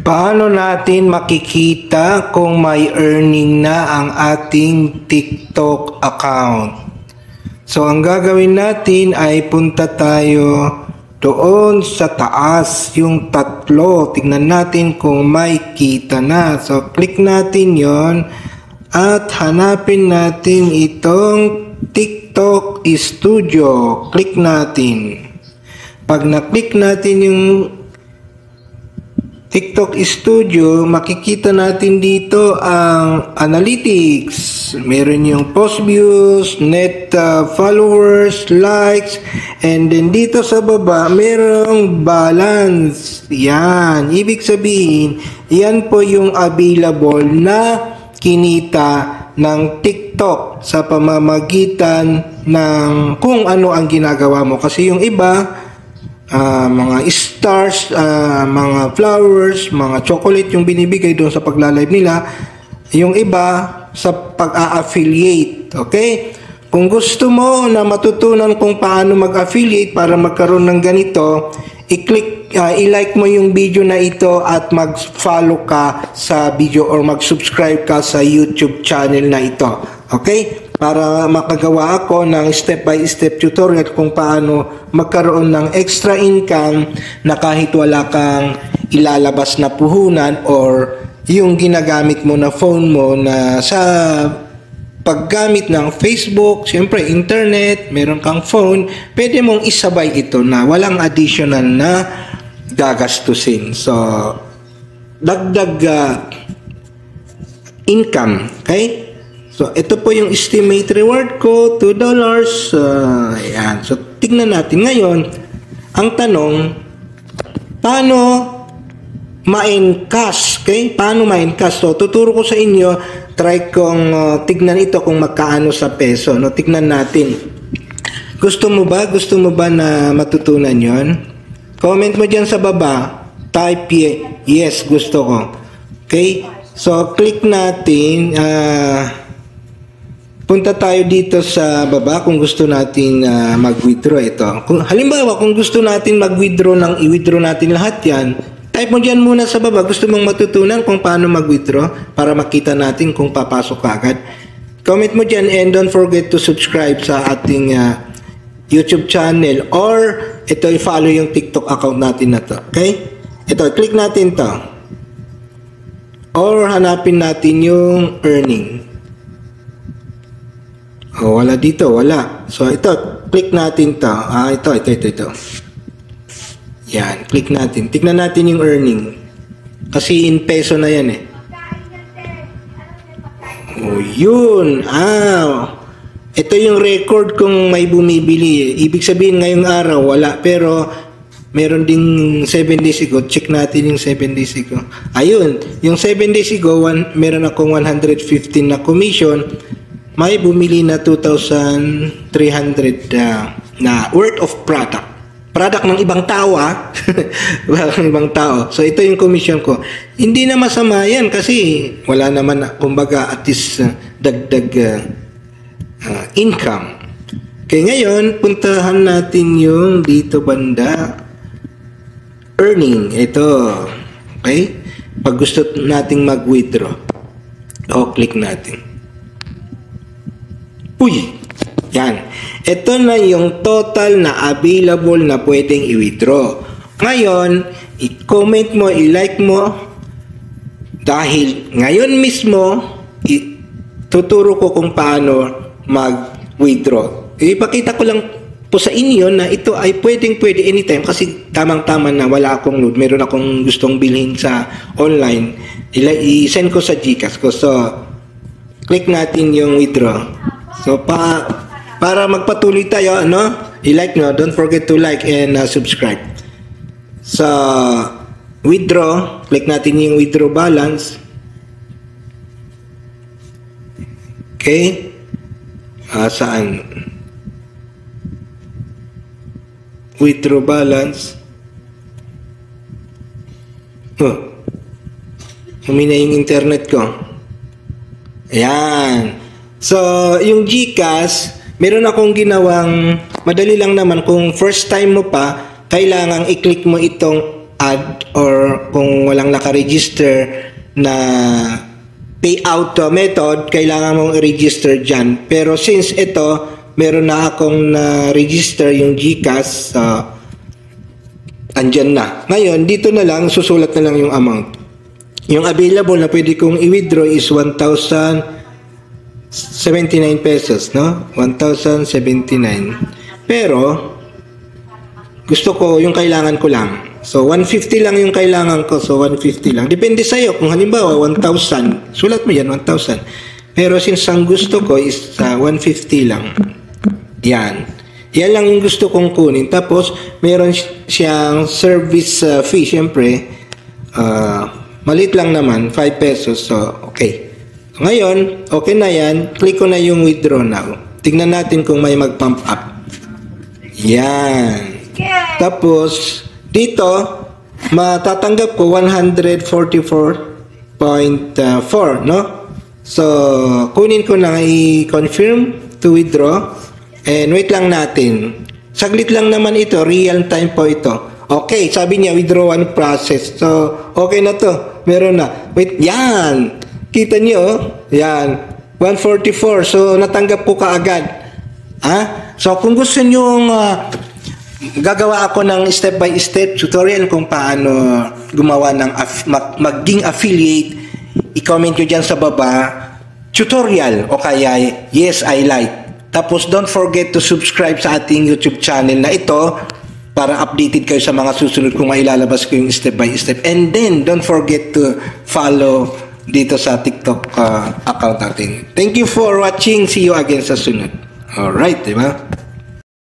Paano natin makikita kung may earning na ang ating TikTok account? So, ang gagawin natin ay punta tayo doon sa taas, yung tatlo. Tingnan natin kung may kita na. So, click natin yon at hanapin natin itong TikTok Studio. Click natin. Pag na-click natin yung TikTok Studio, makikita natin dito ang analytics. Meron yung post views, net followers, likes, and then dito sa baba, merong balance. Yan. Ibig sabihin, yan po yung available na kinita ng TikTok sa pamamagitan ng kung ano ang ginagawa mo. Kasi yung iba, mga stars, mga flowers, mga chocolate yung binibigay doon sa pagla-live nila. Yung iba sa pag-a-affiliate. Okay? Kung gusto mo na matutunan kung paano mag-affiliate para magkaroon ng ganito, i-like mo yung video na ito at mag-follow ka sa video or mag-subscribe ka sa YouTube channel na ito. Okay? Para makagawa ako ng step-by-step tutorial kung paano magkaroon ng extra income na kahit wala kang ilalabas na puhunan or yung ginagamit mo na phone mo na sa paggamit ng Facebook, siyempre internet, meron kang phone, pwede mong isabay ito na walang additional na gagastusin. So, dagdag income, okay? So, ito po yung estimate reward ko, $2. Ayan. So, tignan natin. Ngayon, ang tanong, paano ma-encash? Okay? Paano ma-encash? So, tuturo ko sa inyo, try kong tignan ito kung magkaano sa peso. No? Tignan natin. Gusto mo ba? Gusto mo ba na matutunan yon? Comment mo dyan sa baba. Type yes, gusto ko. Okay? So, click natin. Punta tayo dito sa baba kung gusto natin mag-withdraw ito. Halimbawa, kung gusto natin mag-withdraw i-withdraw natin lahat yan, type mo dyan muna sa baba. Gusto mong matutunan kung paano mag-withdraw para makita natin kung papasok ka agad. Comment mo dyan and don't forget to subscribe sa ating YouTube channel or ito i-follow yung TikTok account natin na to. Okay? Ito, click natin to. Or hanapin natin yung earning. Oh, wala dito, wala. So, ito, click natin to. Ito. Yan, click natin. Tignan natin yung earning. Kasi in peso na yan eh. Oh, yun. Ito yung record kung may bumibili. Ibig sabihin ngayong araw, wala. Pero, meron ding 7 days ago. Check natin yung 7 days ago. Ayun, yung 7 days ago, meron akong 115 na commission. May bumili na 2,300 na worth of product. Product ng ibang tao, ng ibang tao. So, ito yung commission ko. Hindi na masama yan kasi wala naman, kumbaga, at least dagdag income. Okay, ngayon, puntahan natin yung dito banda. Earning. Ito. Okay? Pag gusto nating mag-withdraw. Click natin. Uy! Yan. Ito na yung total na available na pwedeng i-withdraw. Ngayon, i-comment mo, i-like mo. Dahil ngayon mismo, tuturo ko kung paano mag-withdraw. Ipakita ko lang po sa inyo na ito ay pwede anytime kasi tamang-tama na wala akong load. Meron akong gustong bilhin sa online. I-send ko sa GCash ko. So, click natin yung withdraw. So, para magpatuloy tayo, i-like nyo. Don't forget to like and subscribe. So, withdraw. Click natin yung withdraw balance. Okay. Saan? Withdraw balance. Humina yung internet ko. Ayan. So, yung GCash, meron akong ginawang, madali lang naman, kung first time mo pa, kailangang i-click mo itong add or kung walang naka-register na payout method, kailangan mong i-register dyan. Pero since ito, meron na akong na-register yung GCash, andyan na. Ngayon, dito na lang, susulat na lang yung amount. Yung available na pwede kong i-withdraw is 1,079 pesos, no? 1,079. Pero, gusto ko, yung kailangan ko lang. So, 150 lang yung kailangan ko. So, 150 lang. Depende sa'yo. Kung halimbawa, 1,000. Sulat mo yan, 1,000. Pero since ang gusto ko is 150 lang. Yan. Yan lang yung gusto kong kunin. Tapos, meron siyang service fee. Siyempre, maliit lang naman. 5 pesos. So, okay. Ngayon, okay na yan. Click ko na yung withdraw now. Tingnan natin kung may mag-pump up. Yan. Tapos, dito, matatanggap ko 144.4, no? So, kunin ko na i-confirm to withdraw. And wait lang natin. Saglit lang naman ito. Real time po ito. Okay, sabi niya, withdrawal process. So, okay na to. Meron na. Wait, yan. Kita niyo, yan. 144. So, natanggap ko kaagad. Ha? So, kung gusto niyo gagawa ako ng step-by-step tutorial kung paano gumawa ng maging affiliate, i-comment nyo dyan sa baba, tutorial o kaya yes, I like. Tapos don't forget to subscribe sa ating YouTube channel na ito para updated kayo sa mga susunod kung mailalabas ko yung step-by-step. And then, don't forget to follow dito sa TikTok account natin. Thank you for watching. See you again sa sunod. Alright, diba?